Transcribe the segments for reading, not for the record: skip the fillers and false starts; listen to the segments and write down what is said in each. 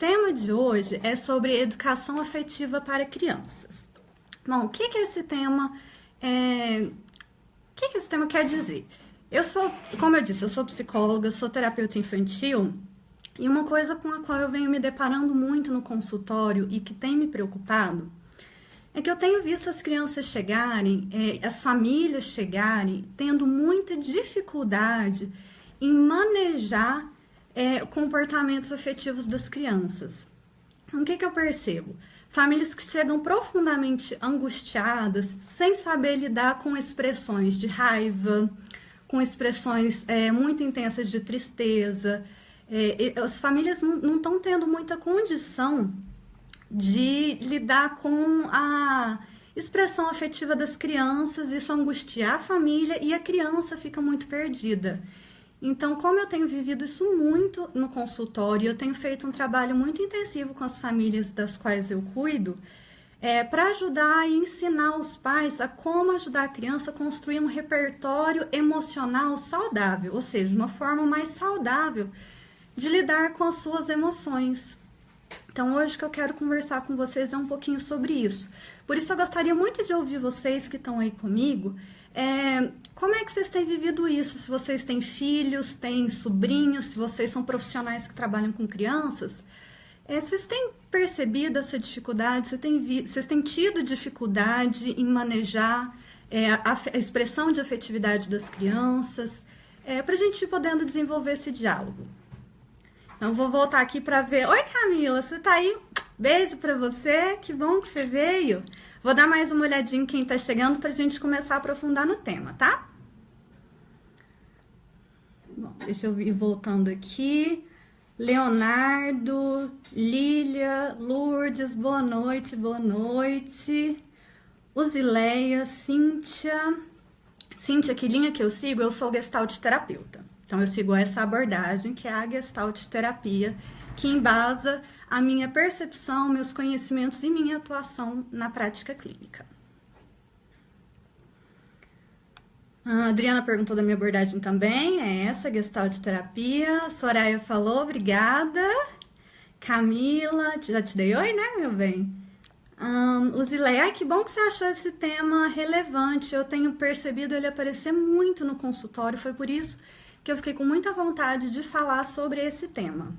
tema de hoje é sobre educação afetiva para crianças. Bom, o que esse tema quer dizer? Como eu disse, eu sou psicóloga, sou terapeuta infantil, e uma coisa com a qual eu venho me deparando muito no consultório e que tem me preocupado é que eu tenho visto as crianças chegarem, as famílias chegarem, tendo muita dificuldade em manejar comportamentos afetivos das crianças. Então, o que eu percebo? Famílias que chegam profundamente angustiadas, sem saber lidar com expressões de raiva, com expressões muito intensas de tristeza. As famílias não estão tendo muita condição de lidar com a expressão afetiva das crianças, isso angustia a família e a criança fica muito perdida. Então, como eu tenho vivido isso muito no consultório, eu tenho feito um trabalho muito intensivo com as famílias das quais eu cuido, para ajudar e ensinar os pais a como ajudar a criança a construir um repertório emocional saudável, ou seja, uma forma mais saudável de lidar com as suas emoções. Então, hoje que eu quero conversar com vocês é um pouquinho sobre isso. Por isso, eu gostaria muito de ouvir vocês que estão aí comigo. Como é que vocês têm vivido isso? Se vocês têm filhos, têm sobrinhos, se vocês são profissionais que trabalham com crianças, vocês têm percebido essa dificuldade? Vocês têm tido dificuldade em manejar a expressão de afetividade das crianças? Para a gente ir podendo desenvolver esse diálogo. Então, vou voltar aqui para ver. Oi, Camila, você tá aí? Beijo para você, que bom que você veio. Vou dar mais uma olhadinha em quem tá chegando para a gente começar a aprofundar no tema, tá? Bom, deixa eu ir voltando aqui. Leonardo, Lília, Lourdes, boa noite, boa noite. Uzileia, Cíntia. Cíntia, que linha que eu sigo? Eu sou gestalt terapeuta. Então, eu sigo essa abordagem, que é a gestalt terapia, que embasa a minha percepção, meus conhecimentos e minha atuação na prática clínica. A Adriana perguntou da minha abordagem também, é essa, gestalt terapia. Soraya falou, obrigada. Camila, já te dei oi, né, meu bem? Uzileia, que bom que você achou esse tema relevante. Eu tenho percebido ele aparecer muito no consultório, foi por isso que eu fiquei com muita vontade de falar sobre esse tema.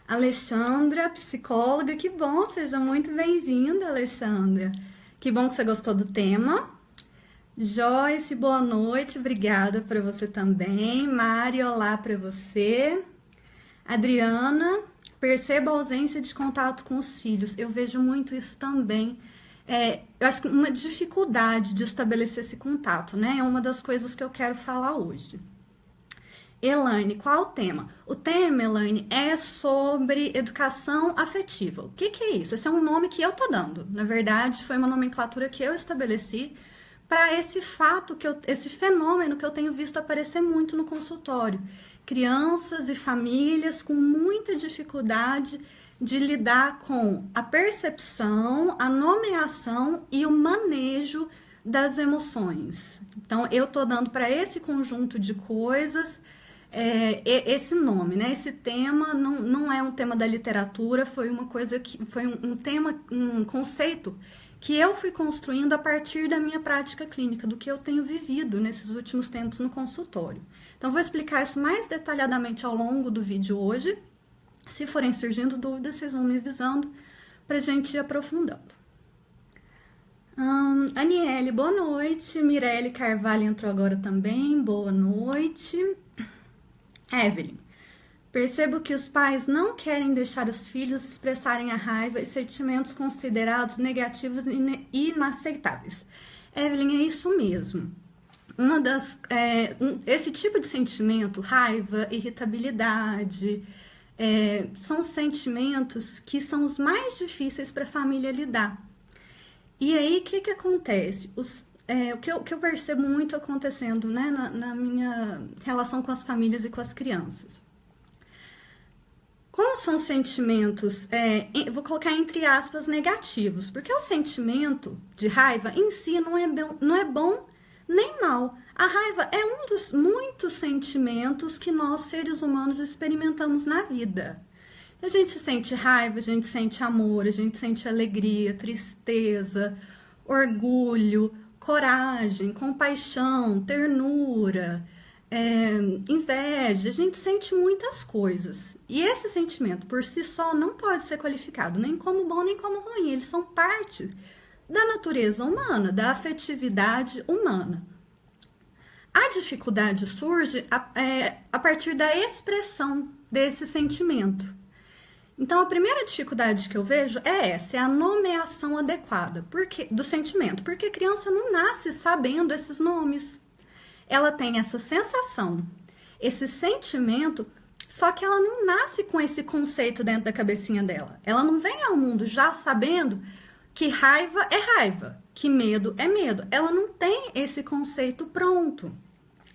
Alexandra, psicóloga, que bom, seja muito bem-vinda, Alexandra. Que bom que você gostou do tema. Joyce, boa noite, obrigada para você também. Mari, olá para você. Adriana, perceba a ausência de contato com os filhos. Eu vejo muito isso também. Eu acho que uma dificuldade de estabelecer esse contato, né? É uma das coisas que eu quero falar hoje. Elaine, qual o tema? O tema, Elaine, é sobre educação afetiva. O que é isso? Esse é um nome que eu tô dando. Na verdade, foi uma nomenclatura que eu estabeleci para esse esse fenômeno que eu tenho visto aparecer muito no consultório. Crianças e famílias com muita dificuldade de lidar com a percepção, a nomeação e o manejo das emoções. Então, eu tô dando para esse conjunto de coisas esse nome, né? Esse tema não é um tema da literatura, foi uma coisa que foi um tema, um conceito que eu fui construindo a partir da minha prática clínica, do que eu tenho vivido nesses últimos tempos no consultório. Então, vou explicar isso mais detalhadamente ao longo do vídeo hoje. Se forem surgindo dúvidas, vocês vão me avisando para a gente ir aprofundando. Aniele, boa noite. Mirelle Carvalho entrou agora também, boa noite. Evelyn, percebo que os pais não querem deixar os filhos expressarem a raiva e sentimentos considerados negativos e inaceitáveis. Evelyn, é isso mesmo. Esse tipo de sentimento, raiva, irritabilidade, são sentimentos que são os mais difíceis para a família lidar. E aí, o que acontece? O que eu percebo muito acontecendo, né, na minha relação com as famílias e com as crianças. Como são sentimentos, vou colocar entre aspas, negativos, porque o sentimento de raiva em si não é bom nem mal. A raiva é um dos muitos sentimentos que nós, seres humanos, experimentamos na vida. A gente sente raiva, a gente sente amor, a gente sente alegria, tristeza, orgulho, coragem, compaixão, ternura, inveja. A gente sente muitas coisas. E esse sentimento por si só não pode ser qualificado nem como bom nem como ruim. Eles são parte da natureza humana, da afetividade humana. A dificuldade surge a partir da expressão desse sentimento. Então, a primeira dificuldade que eu vejo é essa, é a nomeação adequada do sentimento, porque a criança não nasce sabendo esses nomes. Ela tem essa sensação, esse sentimento, só que ela não nasce com esse conceito dentro da cabecinha dela. Ela não vem ao mundo já sabendo que raiva é raiva, que medo é medo. Ela não tem esse conceito pronto.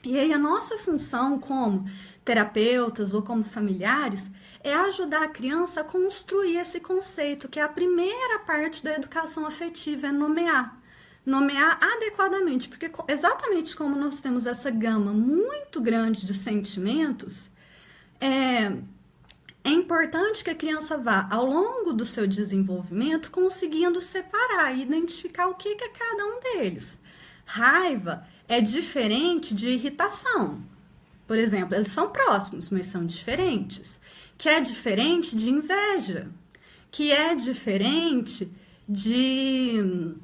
E aí a nossa função como terapeutas ou como familiares é ajudar a criança a construir esse conceito, que é a primeira parte da educação afetiva, é nomear. Nomear adequadamente, porque exatamente como nós temos essa gama muito grande de sentimentos, é importante que a criança vá, ao longo do seu desenvolvimento, conseguindo separar e identificar o que é cada um deles. Raiva é diferente de irritação. Por exemplo, eles são próximos, mas são diferentes. Que é diferente de inveja. Que é diferente de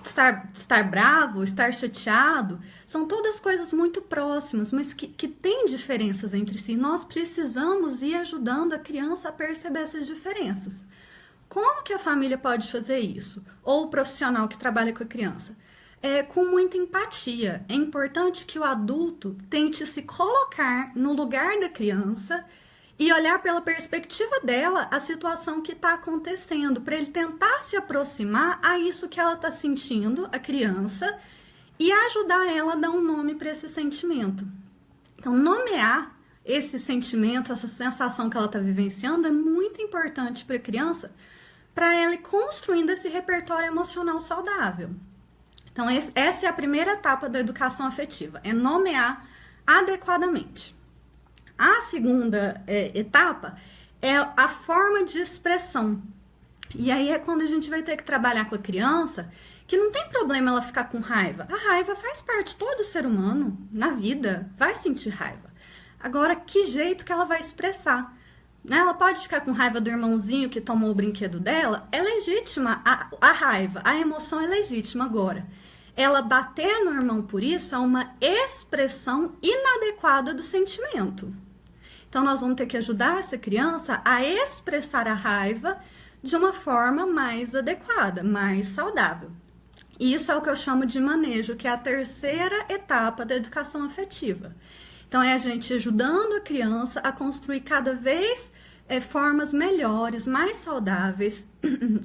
estar bravo, estar chateado. São todas coisas muito próximas, mas que têm diferenças entre si. Nós precisamos ir ajudando a criança a perceber essas diferenças. Como que a família pode fazer isso? Ou o profissional que trabalha com a criança? Com muita empatia. É importante que o adulto tente se colocar no lugar da criança e olhar pela perspectiva dela a situação que está acontecendo, para ele tentar se aproximar a isso que ela está sentindo, a criança, e ajudar ela a dar um nome para esse sentimento. Então, nomear esse sentimento, essa sensação que ela está vivenciando é muito importante para a criança, para ela ir construindo esse repertório emocional saudável. Então, essa é a primeira etapa da educação afetiva, é nomear adequadamente. A segunda etapa é a forma de expressão. E aí é quando a gente vai ter que trabalhar com a criança, que não tem problema ela ficar com raiva. A raiva faz parte, todo ser humano, na vida, vai sentir raiva. Agora, que jeito que ela vai expressar? Ela pode ficar com raiva do irmãozinho que tomou o brinquedo dela, é legítima a raiva, a emoção é legítima agora. Ela bater no irmão por isso é uma expressão inadequada do sentimento. Então, nós vamos ter que ajudar essa criança a expressar a raiva de uma forma mais adequada, mais saudável. E isso é o que eu chamo de manejo, que é a terceira etapa da educação afetiva. Então, é a gente ajudando a criança a construir cada vez formas melhores, mais saudáveis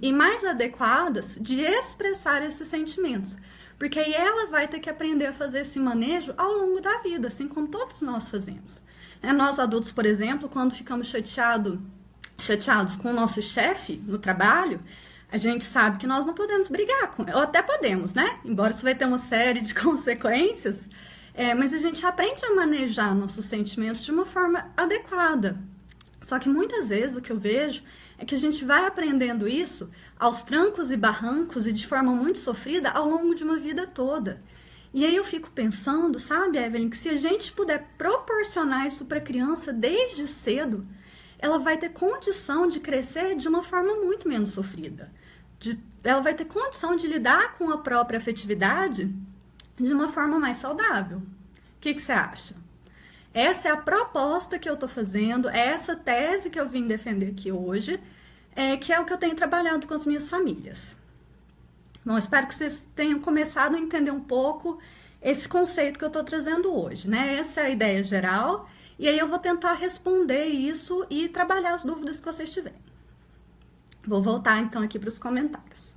e mais adequadas de expressar esses sentimentos. Porque aí ela vai ter que aprender a fazer esse manejo ao longo da vida, assim como todos nós fazemos. Nós adultos, por exemplo, quando ficamos chateados com o nosso chefe no trabalho, a gente sabe que nós não podemos brigar com ele. Ou até podemos, né? Embora isso vai ter uma série de consequências. Mas a gente aprende a manejar nossos sentimentos de uma forma adequada. Só que muitas vezes o que eu vejo é que a gente vai aprendendo isso aos trancos e barrancos e de forma muito sofrida ao longo de uma vida toda. E aí eu fico pensando, sabe, Evelyn, que se a gente puder proporcionar isso para a criança desde cedo, ela vai ter condição de crescer de uma forma muito menos sofrida. Ela vai ter condição de lidar com a própria afetividade de uma forma mais saudável. O que você acha? Essa é a proposta que eu estou fazendo, é essa tese que eu vim defender aqui hoje, que é o que eu tenho trabalhado com as minhas famílias. Bom, espero que vocês tenham começado a entender um pouco esse conceito que eu estou trazendo hoje, né? Essa é a ideia geral, e aí eu vou tentar responder isso e trabalhar as dúvidas que vocês tiverem. Vou voltar então aqui para os comentários.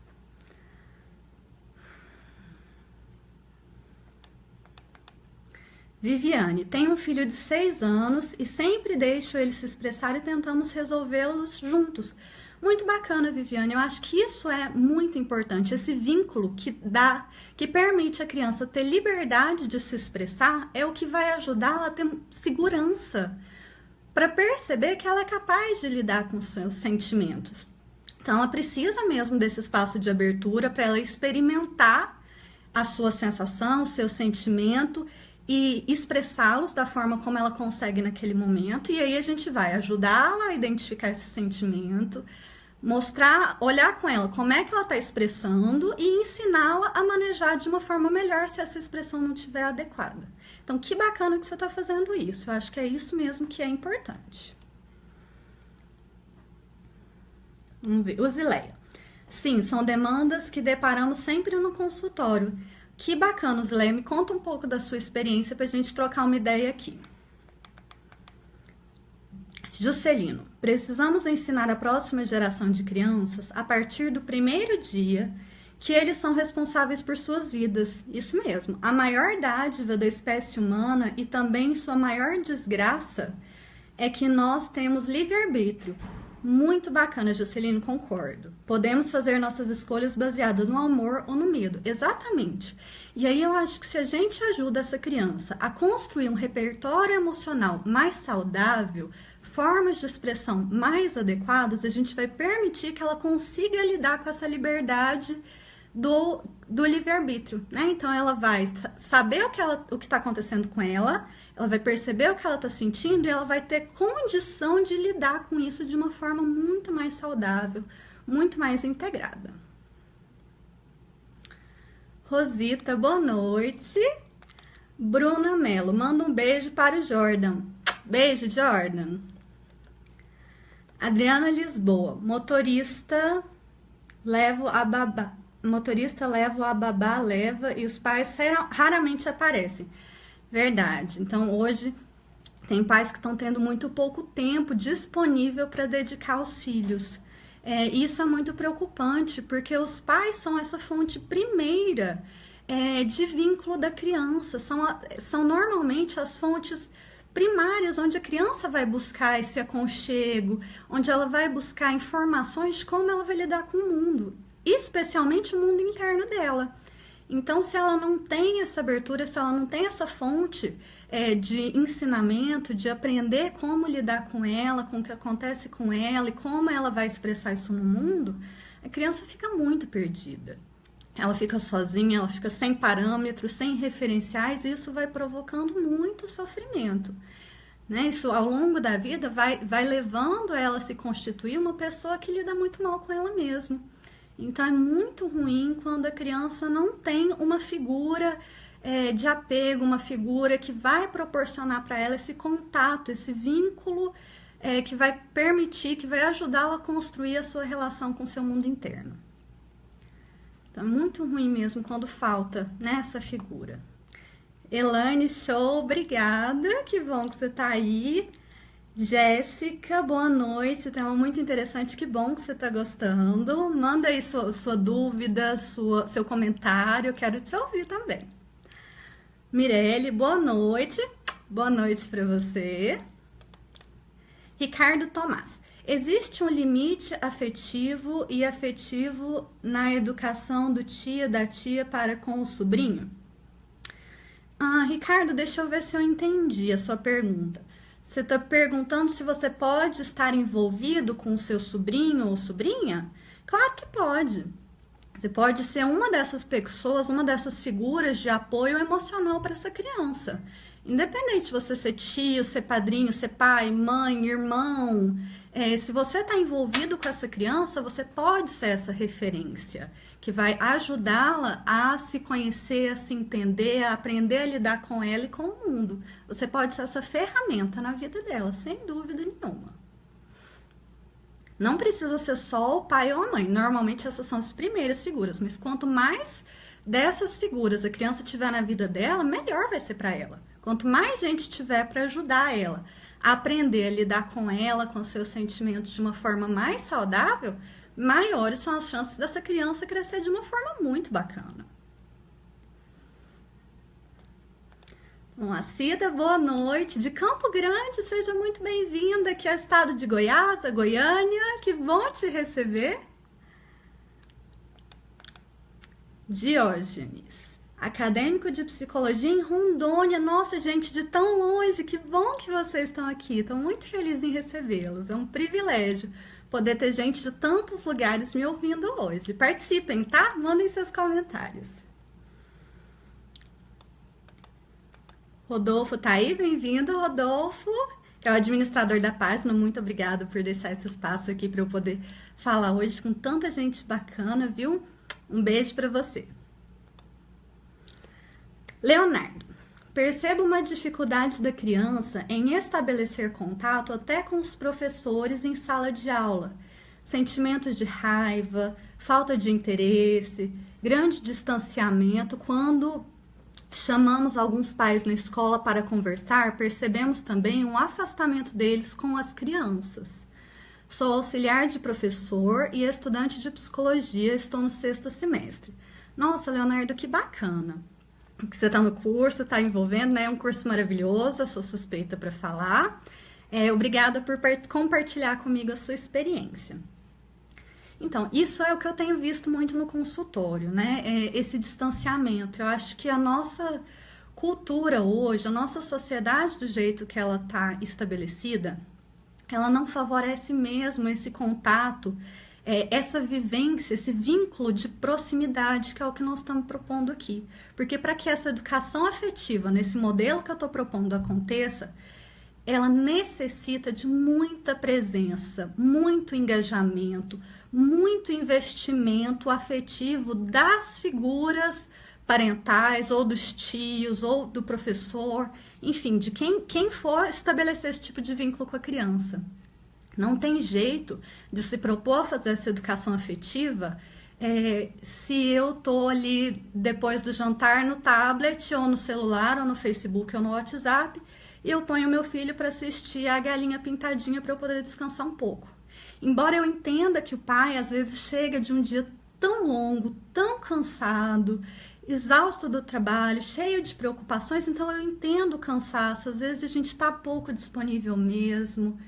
Viviane, tenho um filho de 6 anos e sempre deixo ele se expressar e tentamos resolvê-los juntos. Muito bacana, Viviane. Eu acho que isso é muito importante. Esse vínculo que permite a criança ter liberdade de se expressar é o que vai ajudá-la a ter segurança para perceber que ela é capaz de lidar com os seus sentimentos. Então, ela precisa mesmo desse espaço de abertura para ela experimentar a sua sensação, o seu sentimento e expressá-los da forma como ela consegue naquele momento. E aí a gente vai ajudá-la a identificar esse sentimento, mostrar, olhar com ela como é que ela está expressando e ensiná-la a manejar de uma forma melhor se essa expressão não estiver adequada. Então, que bacana que você está fazendo isso. Eu acho que é isso mesmo que é importante. Vamos ver. O Zileia. Sim, são demandas que deparamos sempre no consultório. Que bacana, Zileia. Me conta um pouco da sua experiência para a gente trocar uma ideia aqui. Juscelino. Precisamos ensinar a próxima geração de crianças, a partir do primeiro dia, que eles são responsáveis por suas vidas. Isso mesmo. A maior dádiva da espécie humana e também sua maior desgraça é que nós temos livre-arbítrio. Muito bacana, Juscelino, concordo. Podemos fazer nossas escolhas baseadas no amor ou no medo. Exatamente. E aí eu acho que se a gente ajuda essa criança a construir um repertório emocional mais saudável, formas de expressão mais adequadas, a gente vai permitir que ela consiga lidar com essa liberdade do livre-arbítrio, né? Então ela vai saber o que está acontecendo com ela vai perceber o que ela está sentindo e ela vai ter condição de lidar com isso de uma forma muito mais saudável, muito mais integrada. Rosita, boa noite. Bruna Mello, manda um beijo para o Jordan. Beijo, Jordan. Adriana Lisboa, motorista leva a babá leva e os pais raramente aparecem. Verdade. Então, hoje, tem pais que estão tendo muito pouco tempo disponível para dedicar aos filhos. Isso é muito preocupante, porque os pais são essa fonte primeira de vínculo da criança. São normalmente as fontes primárias, onde a criança vai buscar esse aconchego, onde ela vai buscar informações de como ela vai lidar com o mundo, especialmente o mundo interno dela. Então, se ela não tem essa abertura, se ela não tem essa fonte de ensinamento, de aprender como lidar com ela, com o que acontece com ela e como ela vai expressar isso no mundo, a criança fica muito perdida. Ela fica sozinha, ela fica sem parâmetros, sem referenciais, e isso vai provocando muito sofrimento. Né? Isso, ao longo da vida, vai levando ela a se constituir uma pessoa que lida muito mal com ela mesma. Então, é muito ruim quando a criança não tem uma figura de apego, uma figura que vai proporcionar para ela esse contato, esse vínculo que vai permitir, que vai ajudá-la a construir a sua relação com o seu mundo interno. Então, é muito ruim mesmo quando falta, né, essa figura. Elaine, show, obrigada, que bom que você está aí. Jéssica, boa noite, tema muito interessante, que bom que você está gostando. Manda aí sua dúvida, seu comentário, eu quero te ouvir também. Mirelle, boa noite para você. Ricardo Tomás, existe um limite afetivo e afetivo na educação do tio, da tia para com o sobrinho? Ricardo, deixa eu ver se eu entendi a sua pergunta. Você está perguntando se você pode estar envolvido com o seu sobrinho ou sobrinha? Claro que pode. Você pode ser uma dessas pessoas, uma dessas figuras de apoio emocional para essa criança. Independente de você ser tio, ser padrinho, ser pai, mãe, irmão, se você está envolvido com essa criança, você pode ser essa referência que vai ajudá-la a se conhecer, a se entender, a aprender a lidar com ela e com o mundo. Você pode ser essa ferramenta na vida dela, sem dúvida nenhuma. Não precisa ser só o pai ou a mãe. Normalmente essas são as primeiras figuras, mas quanto mais dessas figuras a criança tiver na vida dela, melhor vai ser para ela. Quanto mais gente tiver para ajudar ela a aprender a lidar com ela, com seus sentimentos de uma forma mais saudável, maiores são as chances dessa criança crescer de uma forma muito bacana. Bom, a Cida, boa noite, de Campo Grande, seja muito bem-vinda aqui ao estado de Goiás, a Goiânia, que bom te receber. Diógenes, acadêmico de psicologia em Rondônia. Nossa, gente, de tão longe, que bom que vocês estão aqui. Estou muito feliz em recebê-los. É um privilégio poder ter gente de tantos lugares me ouvindo hoje. Participem, tá? Mandem seus comentários. Rodolfo tá aí? Bem-vindo, Rodolfo, que é o administrador da página. Muito obrigada por deixar esse espaço aqui para eu poder falar hoje com tanta gente bacana, viu? Um beijo para você. Leonardo, percebo uma dificuldade da criança em estabelecer contato até com os professores em sala de aula. Sentimentos de raiva, falta de interesse, grande distanciamento. Quando chamamos alguns pais na escola para conversar, percebemos também um afastamento deles com as crianças. Sou auxiliar de professor e estudante de psicologia, estou no 6º semestre. Nossa, Leonardo, que bacana que você está no curso, está envolvendo, né? É um curso maravilhoso, eu sou suspeita para falar. Obrigada por compartilhar comigo a sua experiência. Então, isso é o que eu tenho visto muito no consultório, né? Esse distanciamento. Eu acho que a nossa cultura hoje, a nossa sociedade do jeito que ela está estabelecida, ela não favorece mesmo esse contato, essa vivência, esse vínculo de proximidade, que é o que nós estamos propondo aqui. Porque para que essa educação afetiva, nesse modelo que eu estou propondo, aconteça, ela necessita de muita presença, muito engajamento, muito investimento afetivo das figuras parentais, ou dos tios, ou do professor, enfim, de quem for estabelecer esse tipo de vínculo com a criança. Não tem jeito de se propor a fazer essa educação afetiva se eu tô ali depois do jantar no tablet, ou no celular, ou no Facebook, ou no WhatsApp, e eu ponho meu filho para assistir a Galinha Pintadinha para eu poder descansar um pouco. Embora eu entenda que o pai às vezes chega de um dia tão longo, tão cansado, exausto do trabalho, cheio de preocupações, então eu entendo o cansaço, às vezes a gente está pouco disponível mesmo,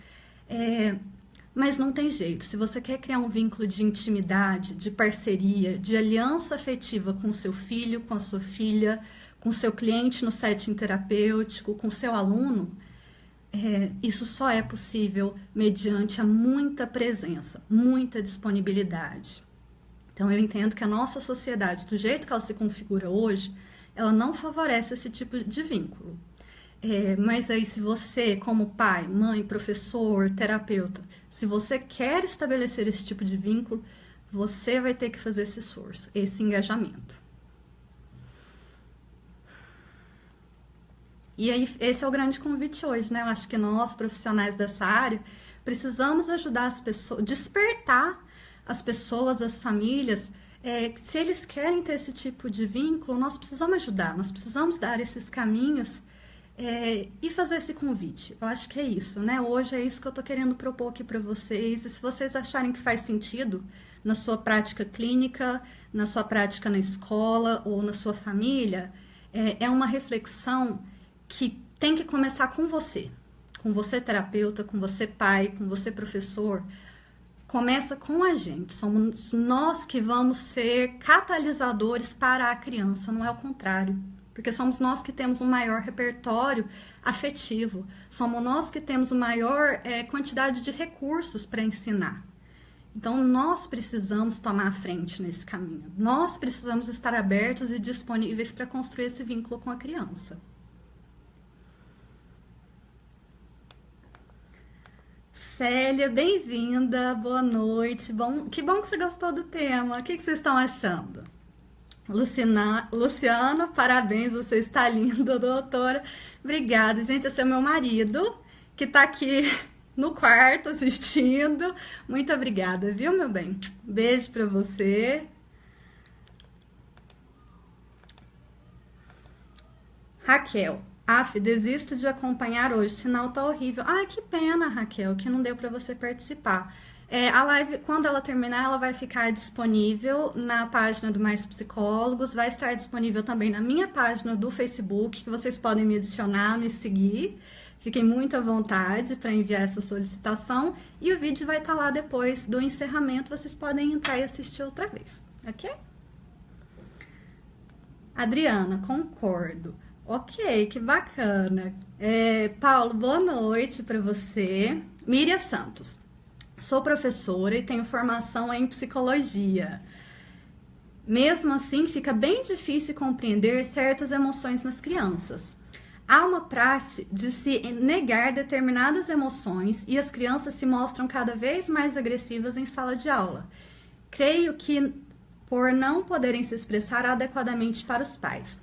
mas não tem jeito. Se você quer criar um vínculo de intimidade, de parceria, de aliança afetiva com seu filho, com a sua filha, com seu cliente no setting terapêutico, com seu aluno, isso só é possível mediante a muita presença, muita disponibilidade. Então eu entendo que a nossa sociedade, do jeito que ela se configura hoje, ela não favorece esse tipo de vínculo. Mas aí, se você, como pai, mãe, professor, terapeuta, se você quer estabelecer esse tipo de vínculo, você vai ter que fazer esse esforço, esse engajamento. E aí, esse é o grande convite hoje, né? Eu acho que nós, profissionais dessa área, precisamos ajudar as pessoas, despertar as pessoas, as famílias. Se eles querem ter esse tipo de vínculo, nós precisamos ajudar, nós precisamos dar esses caminhos e fazer esse convite. Eu acho que é isso, né? Hoje é isso que eu tô querendo propor aqui para vocês. E se vocês acharem que faz sentido na sua prática clínica, na sua prática na escola ou na sua família, é uma reflexão que tem que começar com você terapeuta, com você pai, com você professor. Começa com a gente, somos nós que vamos ser catalisadores para a criança, não é o contrário. Porque somos nós que temos um maior repertório afetivo, somos nós que temos uma maior quantidade de recursos para ensinar. Então, nós precisamos tomar a frente nesse caminho. Nós precisamos estar abertos e disponíveis para construir esse vínculo com a criança. Célia, bem-vinda, boa noite. Que bom que você gostou do tema. O que vocês estão achando? Luciano, parabéns, você está linda, doutora. Obrigada, gente. Esse é meu marido, que está aqui no quarto assistindo. Muito obrigada, viu, meu bem? Beijo para você. Raquel, desisto de acompanhar hoje, o sinal tá horrível. Ai, que pena, Raquel, que não deu para você participar. A live, quando ela terminar, ela vai ficar disponível na página do Mais Psicólogos, vai estar disponível também na minha página do Facebook, que vocês podem me adicionar, me seguir. Fiquem muito à vontade para enviar essa solicitação. E o vídeo vai estar lá depois do encerramento, vocês podem entrar e assistir outra vez, ok? Adriana, concordo. Ok, que bacana. Paulo, boa noite para você. Miriam Santos. Sou professora e tenho formação em psicologia. Mesmo assim, fica bem difícil compreender certas emoções nas crianças. Há uma praxe de se negar determinadas emoções e as crianças se mostram cada vez mais agressivas em sala de aula. Creio que por não poderem se expressar adequadamente para os pais.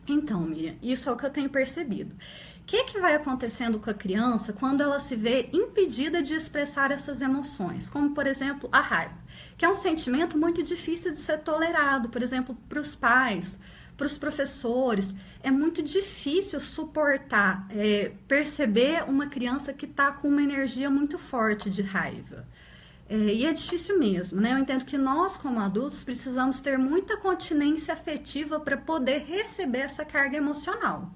Então, Miriam, isso é o que eu tenho percebido. O que vai acontecendo com a criança quando ela se vê impedida de expressar essas emoções? Como, por exemplo, a raiva, que é um sentimento muito difícil de ser tolerado, por exemplo, para os pais, para os professores. É muito difícil suportar, perceber uma criança que está com uma energia muito forte de raiva. E é difícil mesmo, né? Eu entendo que nós, como adultos, precisamos ter muita continência afetiva para poder receber essa carga emocional.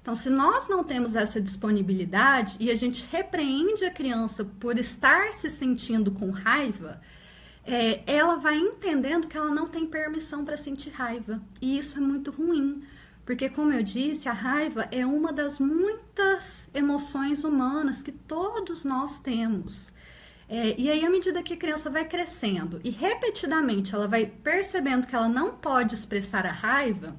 Então, se nós não temos essa disponibilidade e a gente repreende a criança por estar se sentindo com raiva, ela vai entendendo que ela não tem permissão para sentir raiva. E isso é muito ruim, porque, como eu disse, a raiva é uma das muitas emoções humanas que todos nós temos. E aí, à medida que a criança vai crescendo e repetidamente ela vai percebendo que ela não pode expressar a raiva,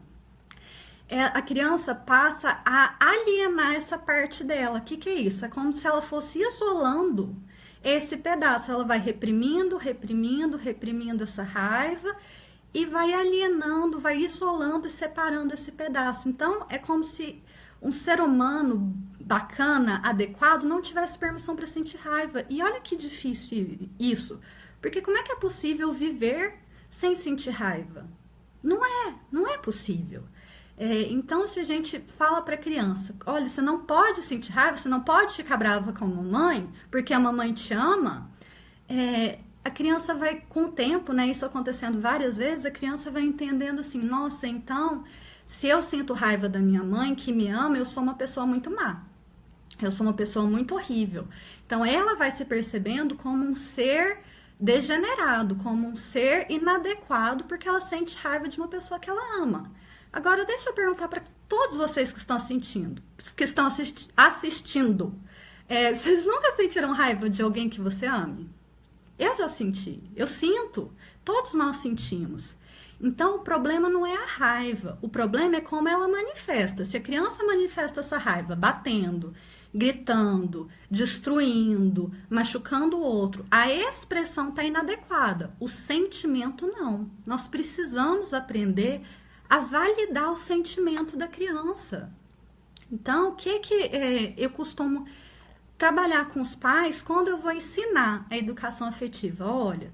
a criança passa a alienar essa parte dela. O que é isso? É como se ela fosse isolando esse pedaço. Ela vai reprimindo essa raiva e vai alienando, vai isolando e separando esse pedaço. Então, é como se um ser humano bacana, adequado, não tivesse permissão para sentir raiva. E olha que difícil isso. Porque como é que é possível viver sem sentir raiva? Não é possível. Então, se a gente fala para a criança, olha, você não pode sentir raiva, você não pode ficar brava com a mamãe, porque a mamãe te ama, a criança vai, com o tempo, né, isso acontecendo várias vezes, a criança vai entendendo assim, nossa, então, se eu sinto raiva da minha mãe, que me ama, eu sou uma pessoa muito má. Eu sou uma pessoa muito horrível. Então, ela vai se percebendo como um ser degenerado, como um ser inadequado, porque ela sente raiva de uma pessoa que ela ama. Agora, deixa eu perguntar para todos vocês que estão assistindo. Vocês nunca sentiram raiva de alguém que você ame? Eu já senti, eu sinto, todos nós sentimos. Então, o problema não é a raiva, o problema é como ela manifesta. Se a criança manifesta essa raiva batendo, gritando, destruindo, machucando o outro, a expressão está inadequada, o sentimento não. Nós precisamos aprender a validar o sentimento da criança. Então, o que eu costumo trabalhar com os pais quando eu vou ensinar a educação afetiva? Olha,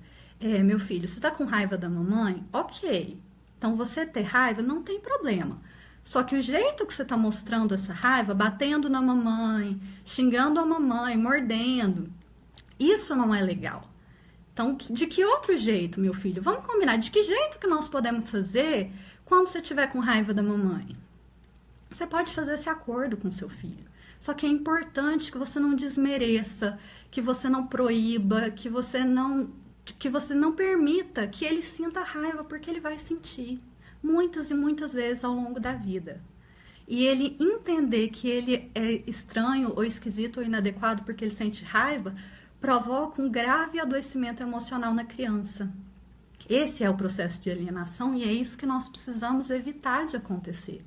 meu filho, você está com raiva da mamãe? Ok. Então, você ter raiva não tem problema. Só que o jeito que você está mostrando essa raiva, batendo na mamãe, xingando a mamãe, mordendo, isso não é legal. Então, de que outro jeito, meu filho? Vamos combinar. De que jeito que nós podemos fazer quando você estiver com raiva da mamãe? Você pode fazer esse acordo com seu filho. Só que é importante que você não desmereça, que você não proíba, que você não permita que ele sinta raiva, porque ele vai sentir muitas e muitas vezes ao longo da vida. E ele entender que ele é estranho ou esquisito ou inadequado porque ele sente raiva, provoca um grave adoecimento emocional na criança. Esse é o processo de alienação e é isso que nós precisamos evitar de acontecer.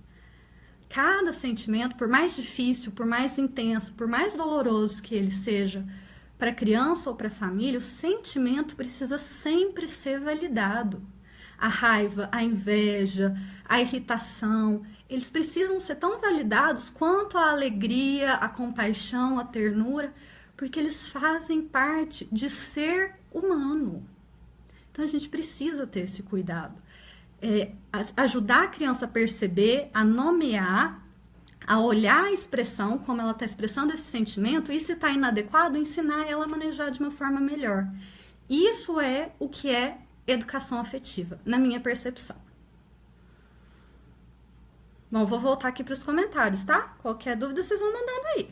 Cada sentimento, por mais difícil, por mais intenso, por mais doloroso que ele seja para a criança ou para a família, o sentimento precisa sempre ser validado. A raiva, a inveja, a irritação, eles precisam ser tão validados quanto a alegria, a compaixão, a ternura, porque eles fazem parte de ser humano. Então, a gente precisa ter esse cuidado. Ajudar a criança a perceber, a nomear, a olhar a expressão, como ela está expressando esse sentimento, e se está inadequado, ensinar ela a manejar de uma forma melhor. Isso é o que é educação afetiva, na minha percepção. Bom, vou voltar aqui para os comentários, tá? Qualquer dúvida, vocês vão mandando aí.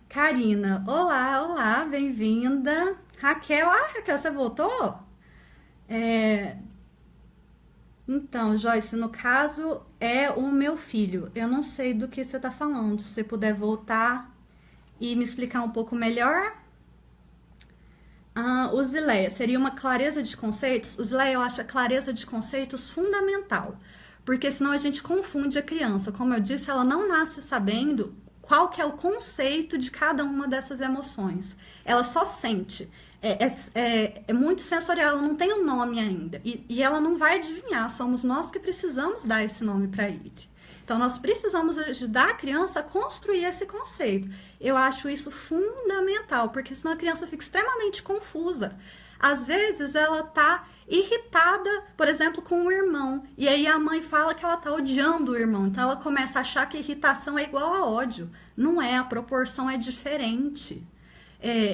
Karina, olá, bem-vinda. Raquel, Raquel, você voltou? Então, Joyce, no caso é o meu filho. Eu não sei do que você está falando. Se você puder voltar e me explicar um pouco melhor. O Zileia, seria uma clareza de conceitos? O Zileia, eu acho a clareza de conceitos fundamental, porque senão a gente confunde a criança. Como eu disse, ela não nasce sabendo qual que é o conceito de cada uma dessas emoções. Ela só sente. É muito sensorial, ela não tem um nome ainda. E ela não vai adivinhar, somos nós que precisamos dar esse nome para ele. Então, nós precisamos ajudar a criança a construir esse conceito. Eu acho isso fundamental, porque senão a criança fica extremamente confusa. Às vezes, ela tá irritada, por exemplo, com o irmão. E aí a mãe fala que ela tá odiando o irmão. Então, ela começa a achar que irritação é igual a ódio. Não é, a proporção é diferente.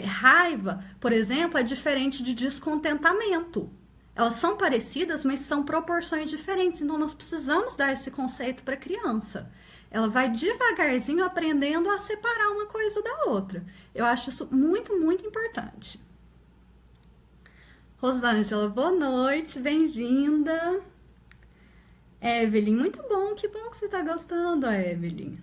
Raiva, por exemplo, é diferente de descontentamento. Elas são parecidas, mas são proporções diferentes. Então, nós precisamos dar esse conceito para a criança. Ela vai devagarzinho aprendendo a separar uma coisa da outra. Eu acho isso muito, muito importante. Rosângela, boa noite, bem-vinda. Evelyn, muito bom, que bom que você está gostando, Evelyn.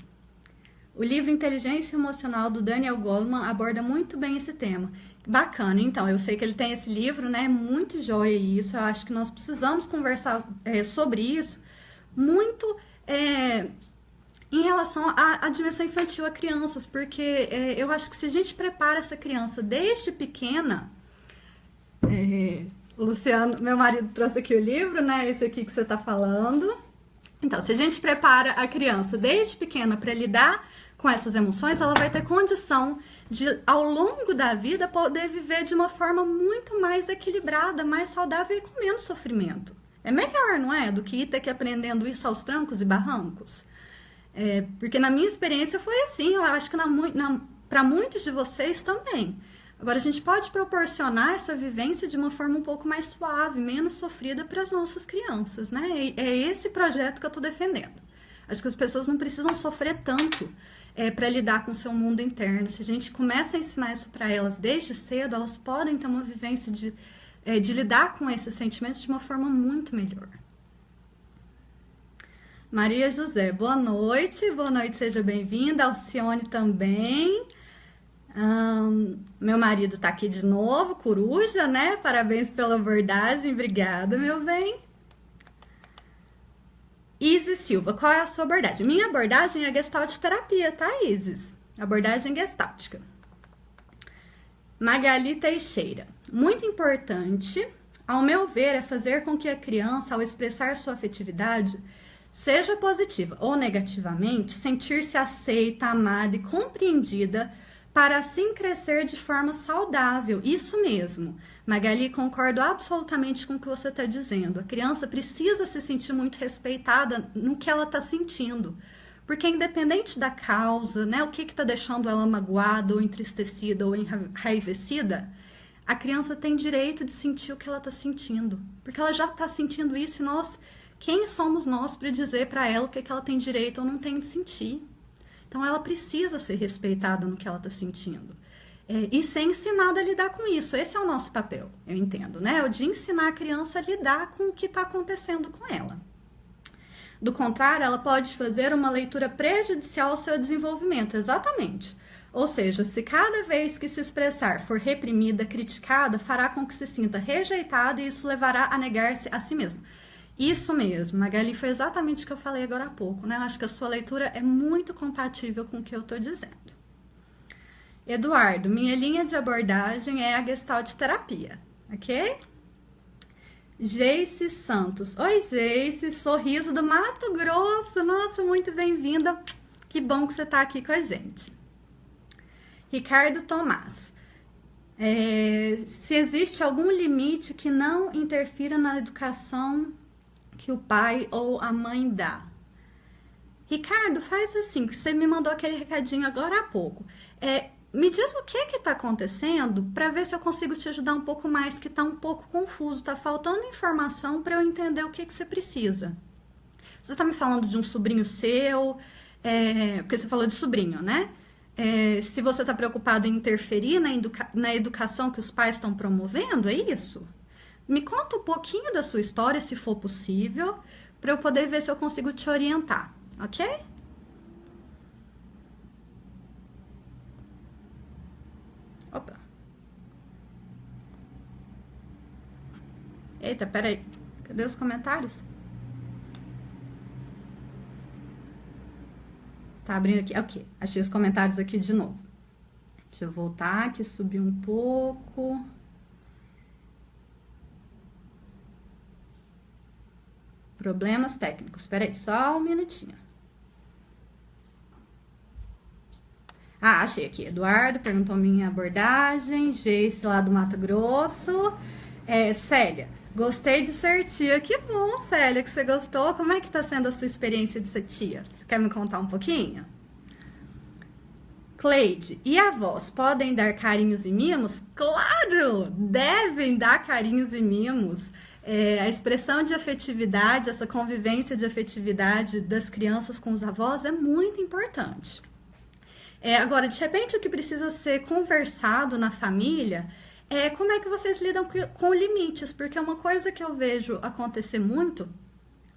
O livro Inteligência Emocional, do Daniel Goleman, aborda muito bem esse tema. Bacana, então, eu sei que ele tem esse livro, né, muito joia isso, eu acho que nós precisamos conversar sobre isso, muito em relação à dimensão infantil a crianças, porque eu acho que se a gente prepara essa criança desde pequena, Luciano, meu marido trouxe aqui o livro, né, esse aqui que você está falando, então, se a gente prepara a criança desde pequena para lidar com essas emoções, ela vai ter condição de, ao longo da vida, poder viver de uma forma muito mais equilibrada, mais saudável e com menos sofrimento. É melhor, não é? Do que ir ter que aprendendo isso aos trancos e barrancos. Porque na minha experiência foi assim, eu acho que para muitos de vocês também. Agora, a gente pode proporcionar essa vivência de uma forma um pouco mais suave, menos sofrida para as nossas crianças, né? É esse projeto que eu estou defendendo. Acho que as pessoas não precisam sofrer tanto para lidar com o seu mundo interno. Se a gente começa a ensinar isso para elas desde cedo, elas podem ter uma vivência de lidar com esses sentimentos de uma forma muito melhor. Maria José, boa noite, seja bem-vinda. Alcione também. Meu marido tá aqui de novo, Coruja, né? Parabéns pela abordagem, obrigada, meu bem. Isis Silva, qual é a sua abordagem? Minha abordagem é Gestalt terapia, tá, Isis? Abordagem gestáltica. Magali Teixeira, muito importante, ao meu ver, é fazer com que a criança, ao expressar sua afetividade, seja positiva ou negativamente, sentir-se aceita, amada e compreendida, para assim crescer de forma saudável. Isso mesmo. Magali, concordo absolutamente com o que você está dizendo. A criança precisa se sentir muito respeitada no que ela está sentindo. Porque independente da causa, né, o que está deixando ela magoada, ou entristecida, ou enraivecida, a criança tem direito de sentir o que ela está sentindo. Porque ela já está sentindo isso e quem somos nós para dizer para ela o que ela tem direito ou não tem de sentir? Então, ela precisa ser respeitada no que ela está sentindo. E ser ensinada a lidar com isso. Esse é o nosso papel, eu entendo, né? O de ensinar a criança a lidar com o que está acontecendo com ela. Do contrário, ela pode fazer uma leitura prejudicial ao seu desenvolvimento, exatamente. Ou seja, se cada vez que se expressar for reprimida, criticada, fará com que se sinta rejeitada e isso levará a negar-se a si mesma. Isso mesmo, Magali, foi exatamente o que eu falei agora há pouco, né? Eu acho que a sua leitura é muito compatível com o que eu estou dizendo. Eduardo, minha linha de abordagem é a Gestalt terapia, ok? Geice Santos. Oi, Geice, sorriso do Mato Grosso. Nossa, muito bem-vinda. Que bom que você está aqui com a gente. Ricardo Tomás. Se existe algum limite que não interfira na educação que o pai ou a mãe dá? Ricardo, faz assim, que você me mandou aquele recadinho agora há pouco. Me diz o que está acontecendo para ver se eu consigo te ajudar um pouco mais, que está um pouco confuso, está faltando informação para eu entender o que você precisa. Você está me falando de um sobrinho seu, porque você falou de sobrinho, né? Se você está preocupado em interferir na educação que os pais estão promovendo, é isso? me conta um pouquinho da sua história, se for possível, para eu poder ver se eu consigo te orientar, ok? Opa. Eita, peraí. Cadê os comentários? Tá abrindo aqui. Ok, achei os comentários aqui de novo. Deixa eu voltar aqui, subir um pouco. Problemas técnicos. Espera aí, só um minutinho. Ah, achei aqui. Eduardo perguntou minha abordagem. Geice lá do Mato Grosso. Célia, gostei de ser tia. Que bom, Célia, que você gostou. Como é que tá sendo a sua experiência de ser tia? Você quer me contar um pouquinho? Cleide, e avós podem dar carinhos e mimos? Claro, devem dar carinhos e mimos. A expressão de afetividade, essa convivência de afetividade das crianças com os avós é muito importante. Agora, de repente, o que precisa ser conversado na família é como é que vocês lidam com limites, porque uma coisa que eu vejo acontecer muito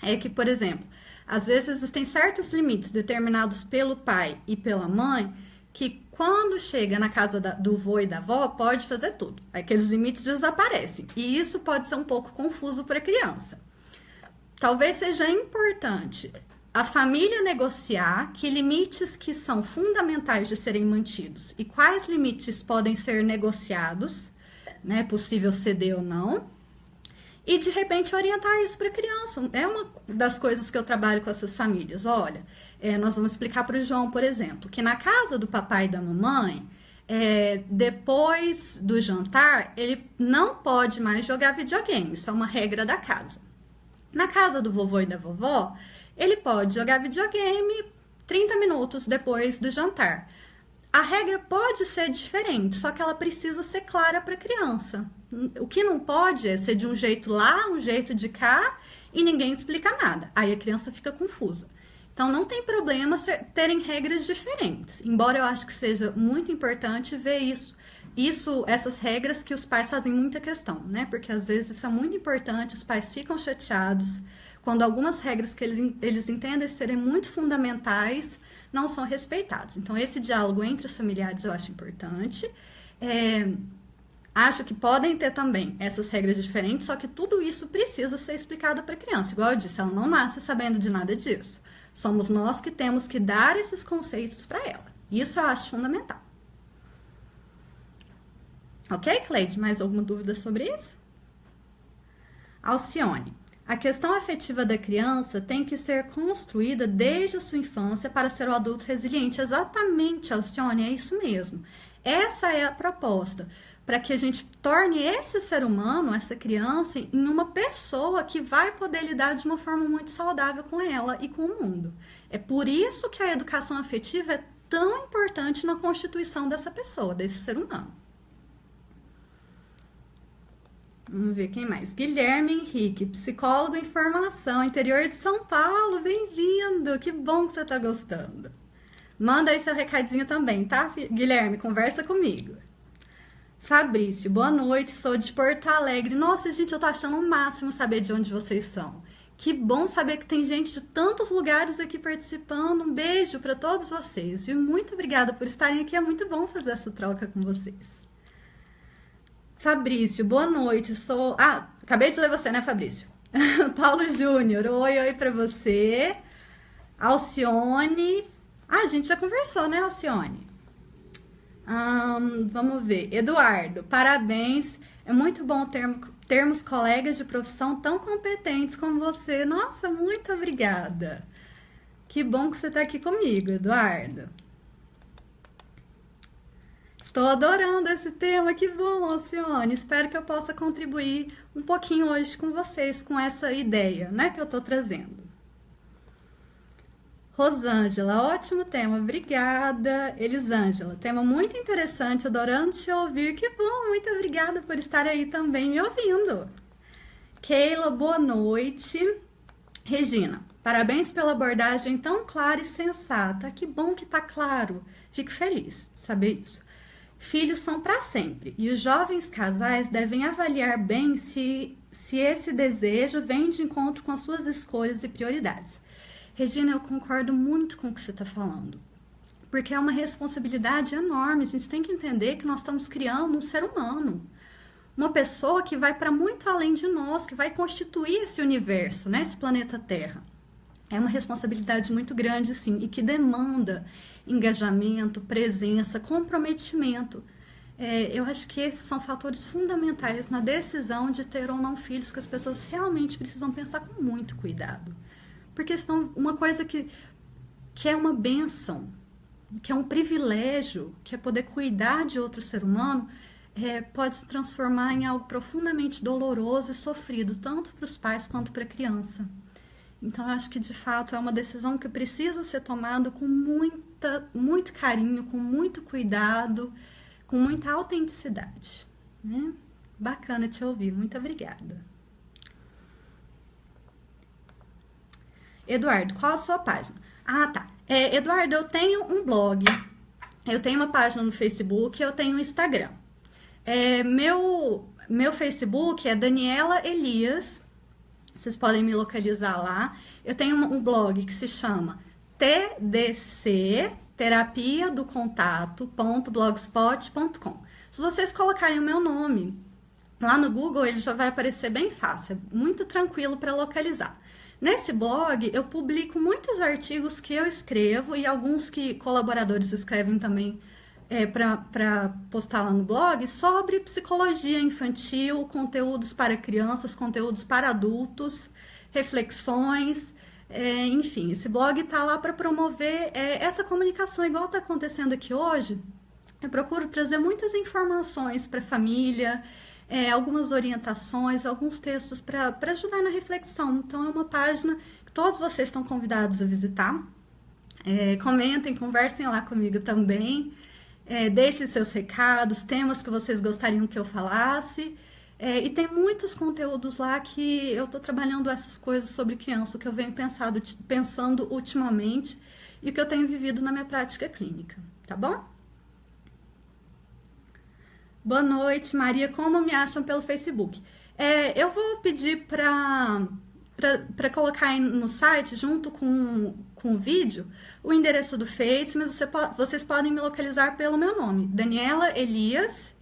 é que, por exemplo, às vezes existem certos limites determinados pelo pai e pela mãe que quando chega na casa do vô e da avó, pode fazer tudo. Aqueles limites desaparecem. E isso pode ser um pouco confuso para a criança. Talvez seja importante a família negociar que limites que são fundamentais de serem mantidos e quais limites podem ser negociados, né? Possível ceder ou não. E, de repente, orientar isso para a criança. É uma das coisas que eu trabalho com essas famílias. Olha, nós vamos explicar para o João, por exemplo, que na casa do papai e da mamãe, depois do jantar, ele não pode mais jogar videogame. Isso é uma regra da casa. Na casa do vovô e da vovó, ele pode jogar videogame 30 minutos depois do jantar. A regra pode ser diferente, só que ela precisa ser clara para a criança. O que não pode é ser de um jeito lá, um jeito de cá e ninguém explica nada. Aí a criança fica confusa. Então não tem problema terem regras diferentes, embora eu acho que seja muito importante ver essas regras que os pais fazem muita questão, né? Porque às vezes isso é muito importante, os pais ficam chateados quando algumas regras que eles entendem serem muito fundamentais não são respeitados. Então, esse diálogo entre os familiares eu acho importante. Acho que podem ter também essas regras diferentes, só que tudo isso precisa ser explicado para a criança. Igual eu disse, ela não nasce sabendo de nada disso. Somos nós que temos que dar esses conceitos para ela. Isso eu acho fundamental. Ok, Cleide? Mais alguma dúvida sobre isso? Alcione. A questão afetiva da criança tem que ser construída desde a sua infância para ser o adulto resiliente. Exatamente, Alcione, é isso mesmo. Essa é a proposta, para que a gente torne esse ser humano, essa criança, em uma pessoa que vai poder lidar de uma forma muito saudável com ela e com o mundo. É por isso que a educação afetiva é tão importante na constituição dessa pessoa, desse ser humano. Vamos ver quem mais. Guilherme Henrique, psicólogo em formação, interior de São Paulo. Bem-vindo! Que bom que você tá gostando. Manda aí seu recadinho também, tá, Guilherme? Conversa comigo. Fabrício, boa noite, sou de Porto Alegre. Nossa, gente, eu tô achando o máximo saber de onde vocês são. Que bom saber que tem gente de tantos lugares aqui participando. Um beijo para todos vocês, viu? Muito obrigada por estarem aqui, é muito bom fazer essa troca com vocês. Fabrício, boa noite, acabei de ler você, né, Fabrício? Paulo Júnior, oi pra você. Alcione, a gente já conversou, né, Alcione? Vamos ver, Eduardo, parabéns, é muito bom termos colegas de profissão tão competentes como você. Nossa, muito obrigada. Que bom que você tá aqui comigo, Eduardo. Estou adorando esse tema, que bom, Alcione. Espero que eu possa contribuir um pouquinho hoje com vocês, com essa ideia, né, que eu tô trazendo. Rosângela, ótimo tema, obrigada. Elisângela, tema muito interessante, adorando te ouvir. Que bom, muito obrigada por estar aí também me ouvindo. Keila, boa noite. Regina, parabéns pela abordagem tão clara e sensata. Que bom que tá claro. Fico feliz de saber isso. Filhos são para sempre e os jovens casais devem avaliar bem se esse desejo vem de encontro com as suas escolhas e prioridades. Regina, eu concordo muito com o que você está falando, porque é uma responsabilidade enorme. A gente tem que entender que nós estamos criando um ser humano, uma pessoa que vai para muito além de nós, que vai constituir esse universo, né, esse planeta Terra. É uma responsabilidade muito grande, sim, e que demanda engajamento, presença, comprometimento. Eu acho que esses são fatores fundamentais na decisão de ter ou não filhos, que as pessoas realmente precisam pensar com muito cuidado. Porque senão uma coisa que é uma bênção, que é um privilégio, que é poder cuidar de outro ser humano, pode se transformar em algo profundamente doloroso e sofrido, tanto para os pais quanto para a criança. Então, eu acho que, de fato, é uma decisão que precisa ser tomada com muito carinho, com muito cuidado, com muita autenticidade, né? Bacana te ouvir, muito obrigada. Eduardo, qual a sua página? Ah, tá. Eduardo, eu tenho um blog, eu tenho uma página no Facebook, eu tenho um Instagram. Meu Facebook é Daniela Elias. Vocês podem me localizar lá. Eu tenho um blog que se chama TDC, Terapia do Contato.blogspot.com. Se vocês colocarem o meu nome lá no Google, ele já vai aparecer bem fácil, é muito tranquilo para localizar. Nesse blog, eu publico muitos artigos que eu escrevo e alguns que colaboradores escrevem também para postar lá no blog sobre psicologia infantil, conteúdos para crianças, conteúdos para adultos, reflexões, enfim, esse blog está lá para promover essa comunicação, igual está acontecendo aqui hoje. Eu procuro trazer muitas informações para a família, algumas orientações, alguns textos para ajudar na reflexão. Então é uma página que todos vocês estão convidados a visitar. Comentem, conversem lá comigo também. Deixem seus recados, temas que vocês gostariam que eu falasse. E tem muitos conteúdos lá que eu estou trabalhando essas coisas sobre criança, o que eu venho pensando ultimamente e o que eu tenho vivido na minha prática clínica, tá bom? Boa noite, Maria. Como me acham pelo Facebook? Eu vou pedir para colocar aí no site, junto com o vídeo, o endereço do Face, mas vocês podem me localizar pelo meu nome, Daniela Elias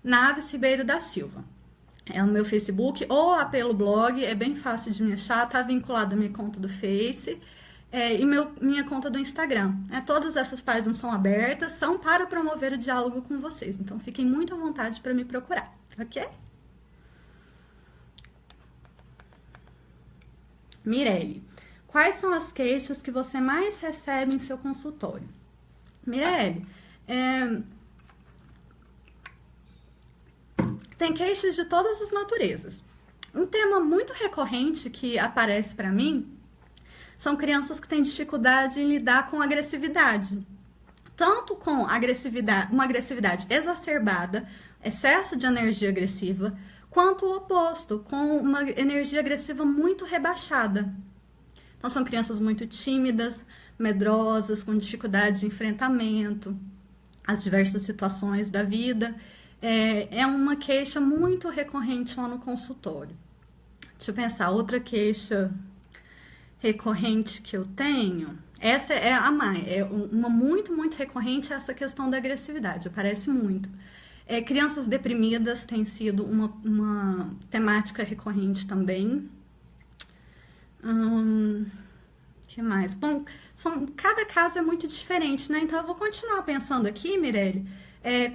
Naves Ribeiro da Silva. É o meu Facebook, ou lá pelo blog, é bem fácil de me achar, tá vinculado à minha conta do Face e minha conta do Instagram. Todas essas páginas são abertas, são para promover o diálogo com vocês, então fiquem muito à vontade para me procurar, ok? Mirelle, quais são as queixas que você mais recebe em seu consultório? Mirelle, tem queixas de todas as naturezas. Um tema muito recorrente que aparece para mim são crianças que têm dificuldade em lidar com agressividade. Tanto com uma agressividade exacerbada, excesso de energia agressiva, quanto o oposto, com uma energia agressiva muito rebaixada. Então, são crianças muito tímidas, medrosas, com dificuldade de enfrentamento às diversas situações da vida. É uma queixa muito recorrente lá no consultório. Deixa eu pensar, outra queixa recorrente que eu tenho, essa é a mais, uma muito, muito recorrente, essa questão da agressividade, aparece muito. Crianças deprimidas tem sido uma temática recorrente também. Que mais? Bom, cada caso é muito diferente, né? Então eu vou continuar pensando aqui, Mirelle,